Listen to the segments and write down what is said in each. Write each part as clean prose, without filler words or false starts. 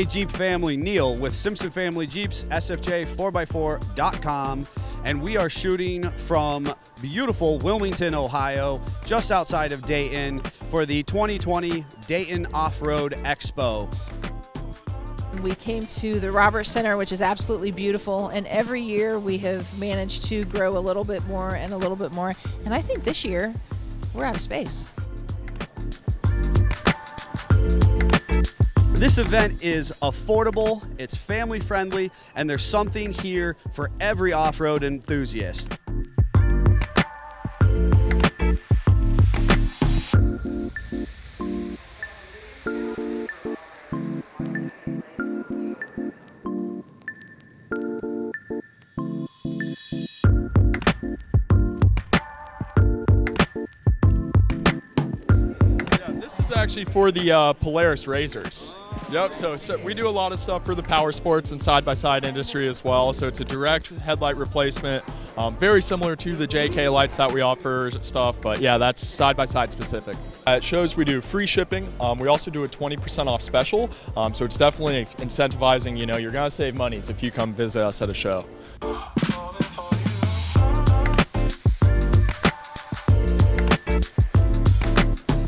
Hey Jeep family, Neil with Simpson Family Jeeps, SFJ4x4.com, and we are shooting from beautiful Wilmington, Ohio, just outside of Dayton for the 2020 Dayton Off-Road Expo. We came to the Roberts Center, which is absolutely beautiful, and every year we have managed to grow a little bit more and a little bit more, and I think this year we're out of space. This event is affordable, it's family friendly, and there's something here for every off-road enthusiast. This is actually for the Polaris Razors. Yep, so we do a lot of stuff for the power sports and side-by-side industry as well. So it's a direct headlight replacement, very similar to the JK lights that we offer stuff, but yeah, that's side-by-side specific. At shows we do free shipping. We also do a 20% off special, so it's definitely incentivizing, you know, you're gonna save monies if you come visit us at a show.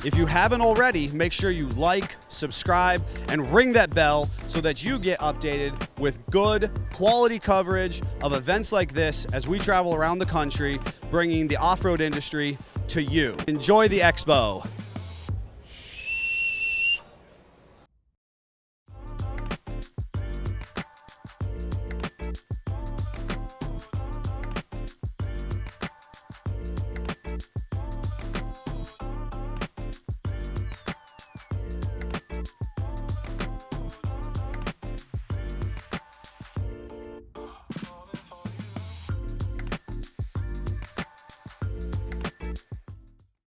If you haven't already, make sure you like, subscribe, and ring that bell so that you get updated with good, quality coverage of events like this as we travel around the country, bringing the off-road industry to you. Enjoy the Expo.